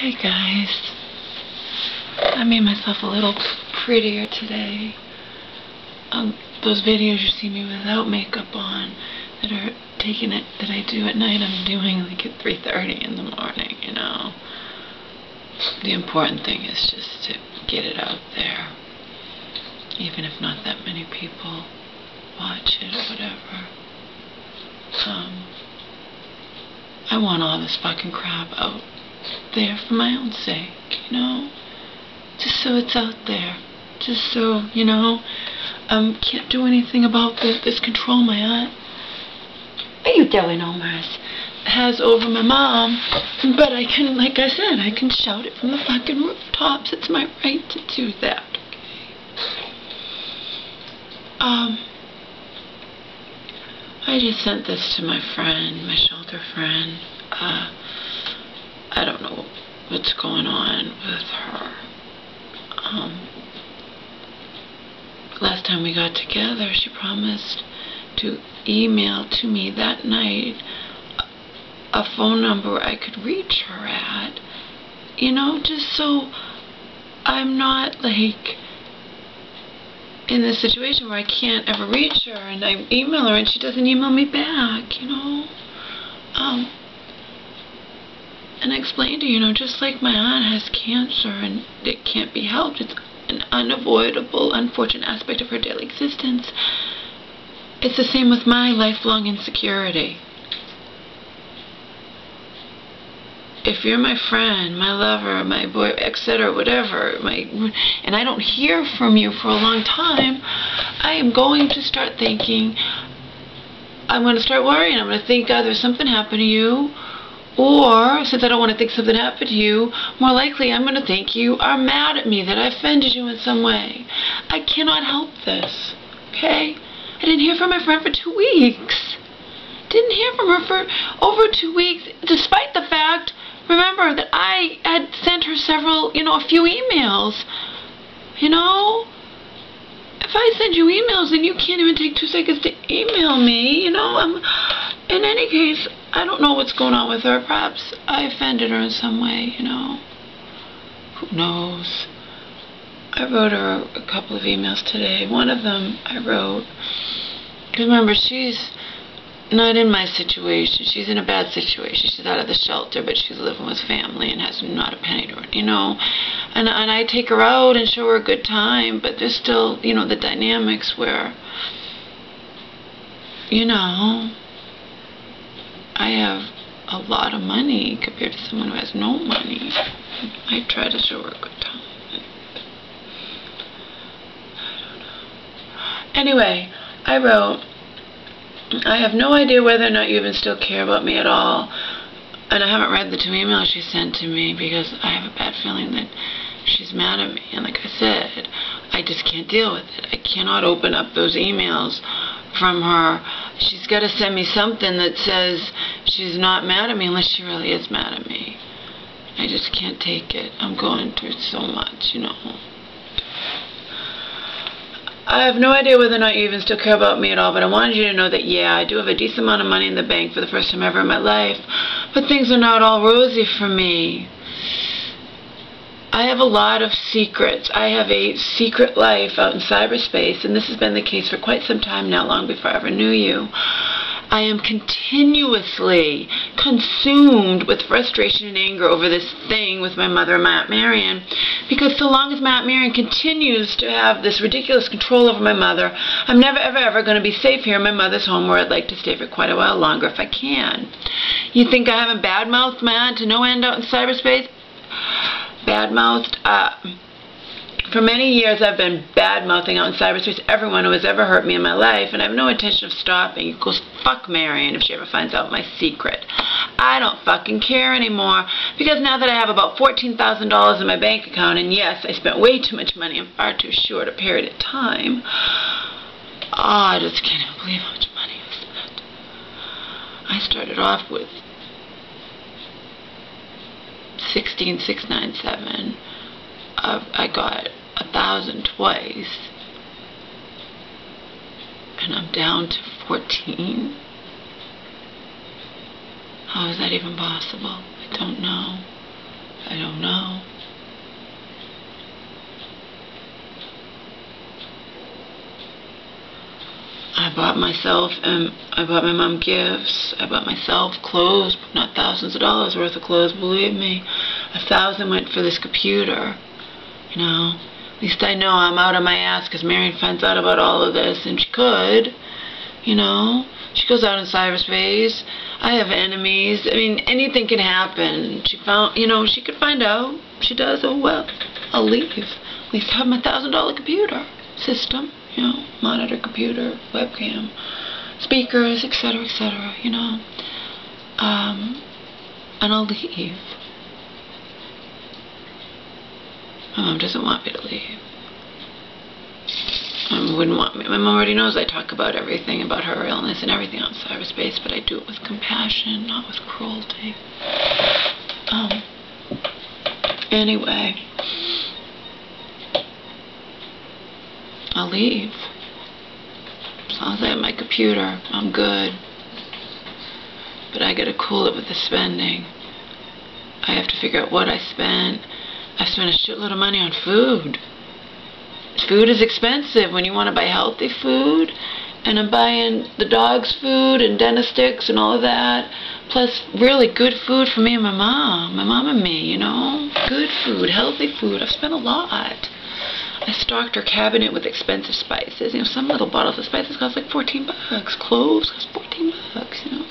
Hey guys, I made myself a little prettier today. Those videos you see me without makeup on that are that I do at night, I'm doing like at 3:30 in the morning, you know. The important thing is just to get it out there, even if not that many people watch it or whatever. I want all this fucking crap out there for my own sake, you know, just so it's out there, just so, you know, can't do anything about this control my aunt, you Deli Nomers, has over my mom, but I can, like I said, I can shout it from the fucking rooftops. It's my right to do that, okay? I just sent this to my friend, my shelter friend. I don't know what's going on with her. Last time we got together, she promised to email to me that night a phone number I could reach her at, you know, just so I'm not like in this situation where I can't ever reach her and I email her and she doesn't email me back, you know. And I explained to her, you know, just like my aunt has cancer and it can't be helped, it's an unavoidable, unfortunate aspect of her daily existence. It's the same with my lifelong insecurity. If you're my friend, my lover, my boy, etc., whatever, and I don't hear from you for a long time, I am going to start thinking, I'm going to start worrying. I'm going to think either something happened to you, or, since I don't want to think something happened to you, more likely I'm going to think you are mad at me, that I offended you in some way. I cannot help this, okay? I didn't hear from my friend for 2 weeks. Didn't hear from her for over 2 weeks, despite the fact, remember, that I had sent her several, you know, a few emails. You know? If I send you emails and you can't even take 2 seconds to email me, you know, in any case, I don't know what's going on with her. Perhaps I offended her in some way, you know. Who knows? I wrote her a couple of emails today. One of them I wrote, because remember, she's not in my situation. She's in a bad situation. She's out of the shelter, but she's living with family and has not a penny to her, you know. And I take her out and show her a good time, but there's still, you know, the dynamics where, you know, I have a lot of money compared to someone who has no money. I try to show her a good time. I don't know. Anyway, I wrote, I have no idea whether or not you even still care about me at all. And I haven't read the 2 emails she sent to me because I have a bad feeling that she's mad at me. And like I said, I just can't deal with it. I cannot open up those emails from her. She's got to send me something that says she's not mad at me unless she really is mad at me. I just can't take it. I'm going through so much, you know. I have no idea whether or not you even still care about me at all, but I wanted you to know that, yeah, I do have a decent amount of money in the bank for the first time ever in my life, but things are not all rosy for me. I have a lot of secrets. I have a secret life out in cyberspace, and this has been the case for quite some time now, long before I ever knew you. I am continuously consumed with frustration and anger over this thing with my mother, my Aunt Marion, because so long as my Aunt Marion continues to have this ridiculous control over my mother, I'm never, ever, ever going to be safe here in my mother's home, where I'd like to stay for quite a while longer if I can. You think I haven't badmouthed my aunt to no end out in cyberspace? Badmouthed? For many years I've been badmouthing out in cyberspace everyone who has ever hurt me in my life, and I have no intention of stopping. It goes fuck Marion if she ever finds out my secret. I don't fucking care anymore, because now that I have about $14,000 in my bank account, and yes, I spent way too much money in far too short a period of time. I just can't even believe how much money I've spent. I started off with 16,697. I got 1,000 twice, and I'm down to 14. How is that even possible? I don't know. I don't know. I bought my mom gifts. I bought myself clothes, not thousands of dollars worth of clothes, believe me. 1,000 went for this computer, you know. At least I know I'm out of my ass because Marion finds out about all of this, and she could, you know. She goes out in cyberspace. I have enemies. I mean, anything can happen. She found, you know, she could find out. She does. Oh well, I'll leave. At least have my $1,000 computer system, you know, monitor, computer, webcam, speakers, etc., you know. And I'll leave. My mom doesn't want me to leave. Wouldn't want me. My mom already knows I talk about everything, about her illness and everything on cyberspace, but I do it with compassion, not with cruelty. Anyway, I'll leave. As long as I have my computer, I'm good. But I gotta cool it with the spending. I have to figure out what I spent. I spent a shitload of money on food. Food is expensive when you want to buy healthy food, and I'm buying the dog's food and dentist sticks and all of that, plus really good food for me and my mom and me, you know, good food, healthy food. I've spent a lot. I stocked her cabinet with expensive spices. You know, some little bottles of spices cost like $14. Cloves cost $14, you know.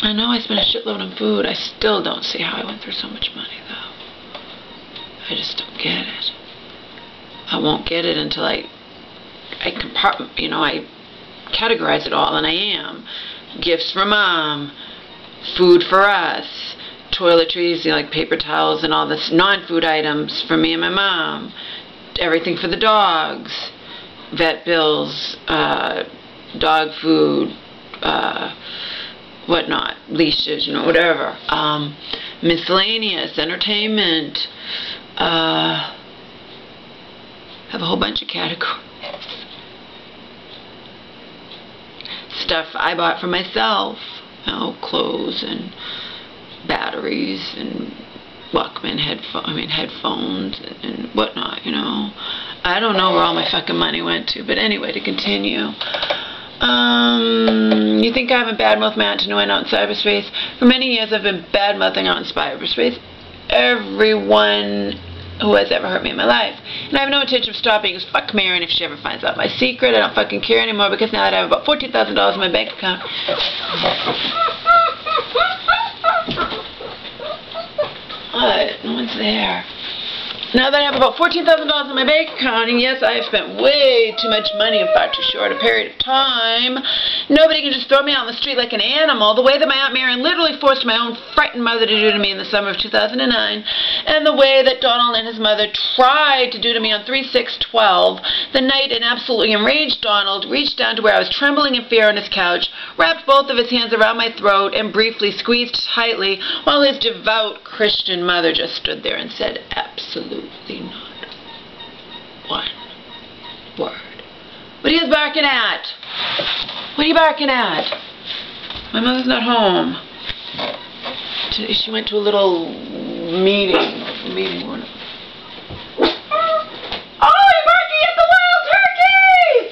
I know I spent a shitload on food. I still don't see how I went through so much money, though. I just don't get it. I won't get it until I categorize it all, and I am. Gifts for mom, food for us, toiletries, you know, like paper towels and all this non-food items for me and my mom, everything for the dogs, vet bills, dog food, whatnot, leashes, you know, whatever, miscellaneous, entertainment, have a whole bunch of categories. Stuff I bought for myself, you know, clothes and batteries and Walkman headphones and whatnot, you know. I don't know where all my fucking money went to, but anyway, to continue. You think I haven't badmouthed my Aunt Tanui out in cyberspace? For many years I've been badmouthing out in cyberspace everyone who has ever hurt me in my life. And I have no intention of stopping, because fuck Marion if she ever finds out my secret. I don't fucking care anymore, because now that I have about $14,000 in my bank account. What? No one's there. Now that I have about $14,000 in my bank account, and yes, I have spent way too much money in far too short a period of time, nobody can just throw me out on the street like an animal, the way that my Aunt Marion literally forced my own frightened mother to do to me in the summer of 2009, and the way that Donald and his mother tried to do to me on 3/6/12, the night an absolutely enraged Donald reached down to where I was trembling in fear on his couch, wrapped both of his hands around my throat, and briefly squeezed tightly, while his devout Christian mother just stood there and said, absolutely not one word. What are you barking at? What are you barking at? My mother's not home. She went to a little meeting. Oh, you're barking at the wild turkeys!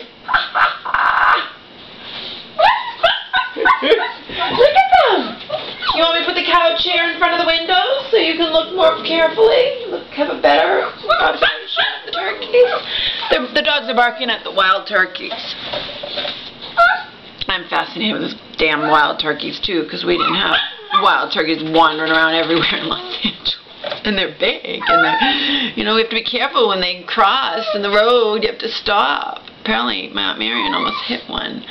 Look at them! You want me to put the couch chair in front of the window so you can look more carefully? Have a better observation of the turkeys? The dogs are barking at the wild turkeys. I'm fascinated with those damn wild turkeys too, because we didn't have wild turkeys wandering around everywhere in Los Angeles. And they're big, and they're, you know, we have to be careful when they cross in the road. You have to stop. Apparently, my Aunt Marion almost hit one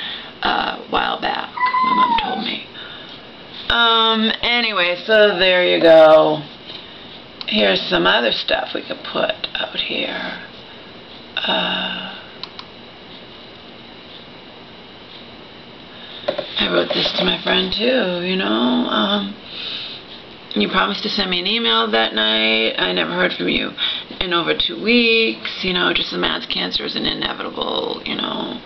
a while back. My mom told me. Anyway, so there you go. Here's some other stuff we could put out here. I wrote this to my friend too, you know. You promised to send me an email that night. I never heard from you. in over 2 weeks. You know, just the man's cancer is an inevitable, you know,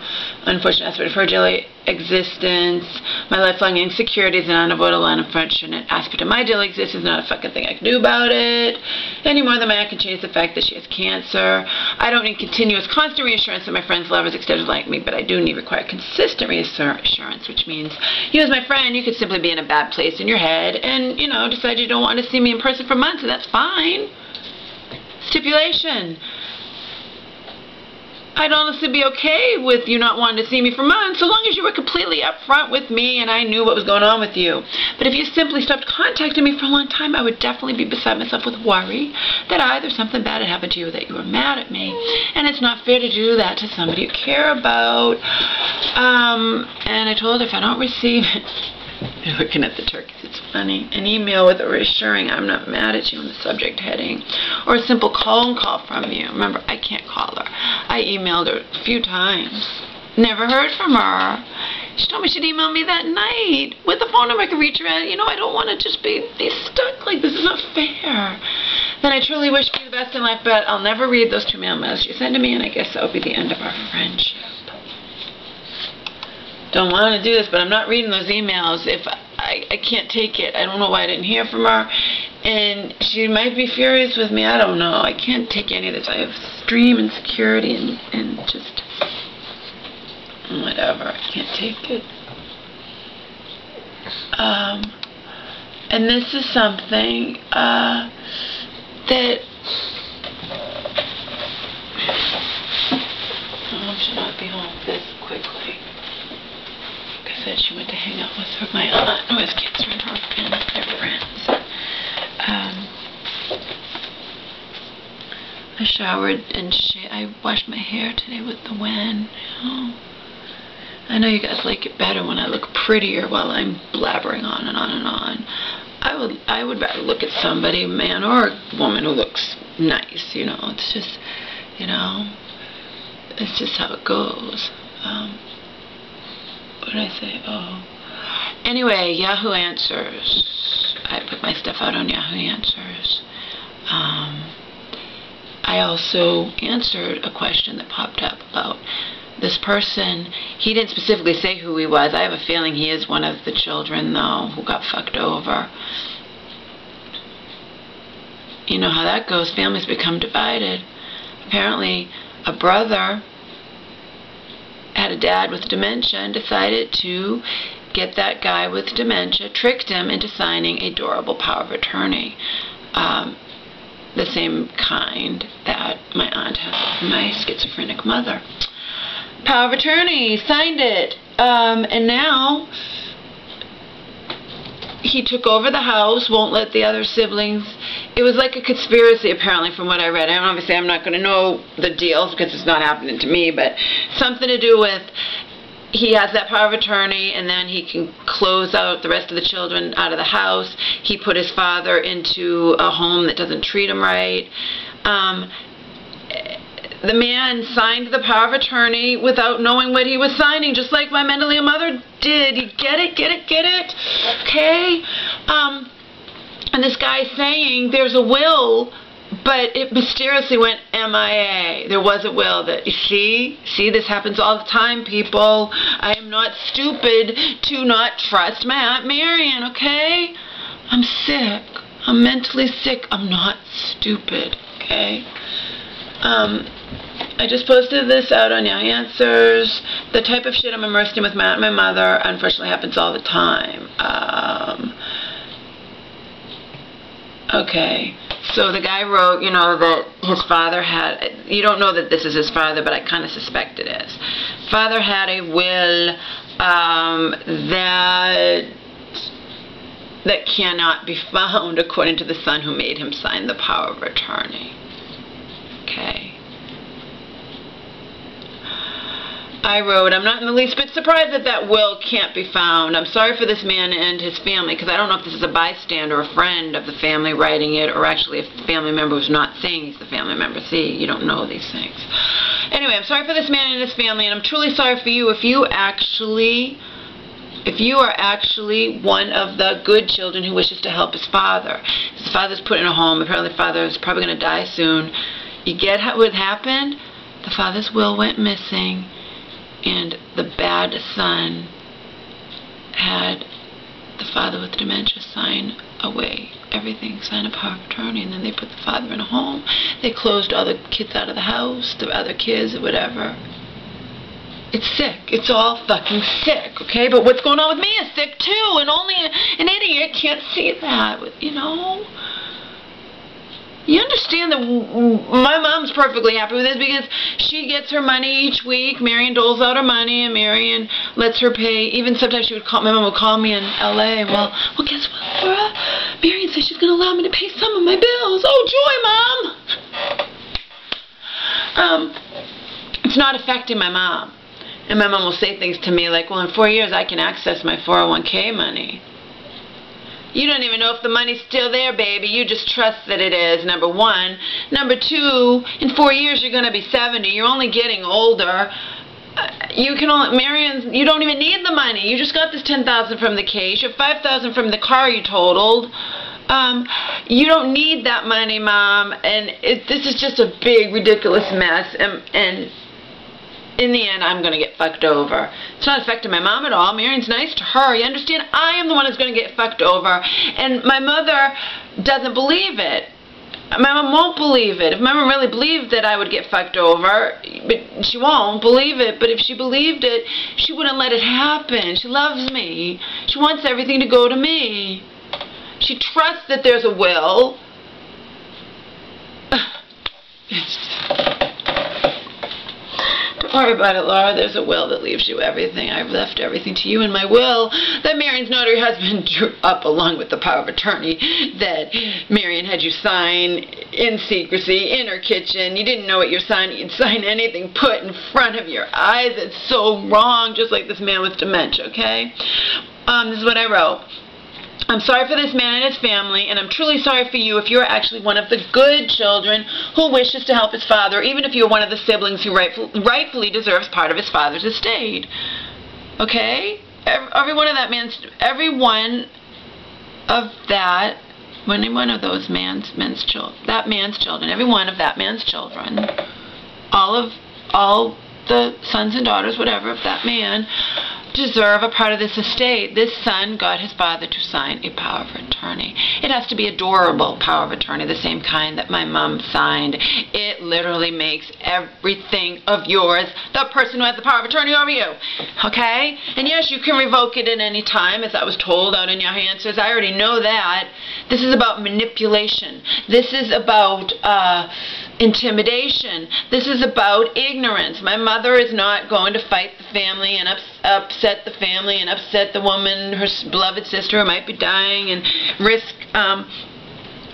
unfortunate aspect of her daily existence. My lifelong insecurity is an unavoidable and unfortunate aspect of my daily existence. Not a fucking thing I can do about it. Any more than I can change the fact that she has cancer. I don't need continuous, constant reassurance that my friends, lovers, extended like me, but I do require consistent reassurance, which means you as my friend, you could simply be in a bad place in your head and, you know, decide you don't want to see me in person for months, and that's fine. Stipulation. I'd honestly be okay with you not wanting to see me for months, so long as you were completely upfront with me and I knew what was going on with you. But if you simply stopped contacting me for a long time, I would definitely be beside myself with worry that either something bad had happened to you or that you were mad at me. And it's not fair to do that to somebody you care about. And I told her if I don't receive it, you're looking at the turkeys, it's funny, an email with a reassuring I'm not mad at you in the subject heading, or a simple phone call from you. Remember, I can't call her. I emailed her a few times. Never heard from her. She told me she'd email me that night with the phone number I could reach her at. You know, I don't want to just be stuck like this. It's not fair. Then I truly wish you the best in life, but I'll never read those 2 mail messages you sent to me, and I guess that would be the end of our friendship. Don't want to do this, but I'm not reading those emails. If I can't take it. I don't know why I didn't hear from her. And she might be furious with me. I don't know. I can't take any of this. I have extreme insecurity and just whatever. I can't take it. And this is something that Mom should not be home this quickly. Said she went to hang out with my aunt who has cancer and her friends. I showered and I washed my hair today with the wind. You know? I know you guys like it better when I look prettier while I'm blabbering on and on and on. I would rather look at somebody, a man or a woman, who looks nice. You know, it's just, you know, it's just how it goes. What did I say? Oh. Anyway, Yahoo Answers. I put my stuff out on Yahoo Answers. I also answered a question that popped up about this person. He didn't specifically say who he was. I have a feeling he is one of the children, though, who got fucked over. You know how that goes. Families become divided. Apparently, a brother had a dad with dementia and decided to get that guy with dementia, tricked him into signing a durable power of attorney, the same kind that my aunt had for my schizophrenic mother. Power of attorney, signed it, and now he took over the house, won't let the other siblings. It was like a conspiracy, apparently, from what I read. And obviously, I'm not going to know the deals because it's not happening to me, but something to do with he has that power of attorney, and then he can close out the rest of the children out of the house. He put his father into a home that doesn't treat him right. The man signed the power of attorney without knowing what he was signing, just like my mentally ill mother did. You get it? Get it? Get it? Okay? And this guy's saying there's a will, but it mysteriously went MIA. There was a will that, you see, this happens all the time, people. I am not stupid to not trust my Aunt Marion, okay? I'm sick. I'm mentally sick. I'm not stupid, okay? I just posted this out on Yahoo Answers. The type of shit I'm immersed in with my aunt and my mother unfortunately happens all the time. Okay, so the guy wrote, you know, that his father had, you don't know that this is his father, but I kind of suspect it is. Father had a will that cannot be found according to the son who made him sign the power of attorney. Okay. I wrote, I'm not in the least bit surprised that that will can't be found. I'm sorry for this man and his family, because I don't know if this is a bystander or a friend of the family writing it, or actually a family member who's not saying he's the family member. See, you don't know these things. Anyway, I'm sorry for this man and his family, and I'm truly sorry for you if you actually If you are actually one of the good children who wishes to help his father's put in a home, apparently the father is probably going to die soon, you get what happened? The father's will went missing, and the bad son had the father with dementia sign away everything, sign a power of attorney, and then they put the father in a home. They closed all the kids out of the house, the other kids or whatever. It's sick. It's all fucking sick, okay? But what's going on with me is sick too, and only an idiot can't see that, you know? You understand that my mom's perfectly happy with this because she gets her money each week. Marion doles out her money, and Marion lets her pay. Even sometimes my mom would call me in L.A. Well, guess what, Laura? Marion says she's going to allow me to pay some of my bills. Oh, joy, Mom! It's not affecting my mom. And my mom will say things to me like, well, in 4 years I can access my 401k money. You don't even know if the money's still there, baby. You just trust that it is, number one. Number two, in 4 years you're going to be 70. You're only getting older. You don't even need the money. You just got this $10,000 from the case. You have $5,000 from the car you totaled. You don't need that money, Mom. And this is just a big, ridiculous mess. And in the end, I'm going to get fucked over. It's not affecting my mom at all. Marion's nice to her. You understand? I am the one who's going to get fucked over. And my mother doesn't believe it. My mom won't believe it. If my mom really believed that I would get fucked over, but she won't believe it. But if she believed it, she wouldn't let it happen. She loves me. She wants everything to go to me. She trusts that there's a will. Don't worry about it, Laura. There's a will that leaves you everything. I've left everything to you in my will that Marion's notary husband drew up along with the power of attorney that Marion had you sign in secrecy in her kitchen. You didn't know what you're signing. You'd sign anything put in front of your eyes. It's so wrong, just like this man with dementia, okay? This is what I wrote. I'm sorry for this man and his family, and I'm truly sorry for you if you're actually one of the good children who wishes to help his father, even if you're one of the siblings who rightfully deserves part of his father's estate. Okay? Every one of that man's children, every one of that man's children, all the sons and daughters, whatever, of that man, deserve a part of this estate. This son got his father to sign a power of attorney. It has to be a durable power of attorney, the same kind that my mom signed. It literally makes everything of yours the person who has the power of attorney over you. Okay? And yes, you can revoke it at any time, as I was told out in Yahoo Answers. I already know that. This is about manipulation. This is about intimidation. This is about ignorance. My mother is not going to fight the family and upset the family and upset the woman, her beloved sister who might be dying, and risk, my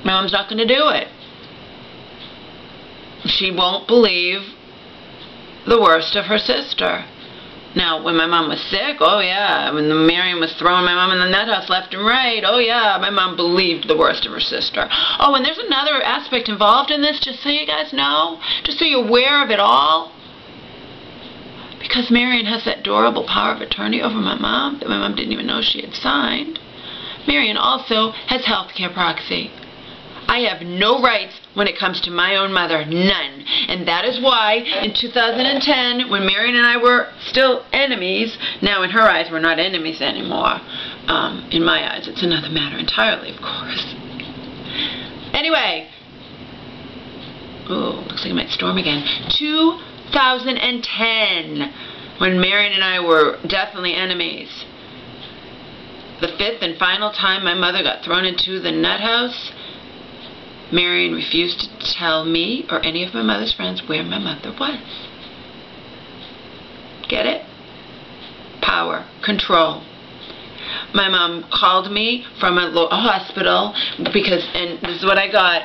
mom's not going to do it. She won't believe the worst of her sister. Now, when my mom was sick, oh yeah, when Marion was throwing my mom in the nut house left and right, oh yeah, my mom believed the worst of her sister. Oh, and there's another aspect involved in this, just so you guys know, just so you're aware of it all. Because Marion has that durable power of attorney over my mom that my mom didn't even know she had signed. Marion also has health care proxy. I have no rights when it comes to my own mother, none. And that is why in 2010, when Marion and I were still enemies, now in her eyes we're not enemies anymore. In my eyes, it's another matter entirely, of course. Anyway, oh, looks like it might storm again. 2010, when Marion and I were definitely enemies. The fifth and final time my mother got thrown into the nut house, Marion refused to tell me or any of my mother's friends where my mother was. Get it? Power. Control. My mom called me from a hospital because, and this is what I got.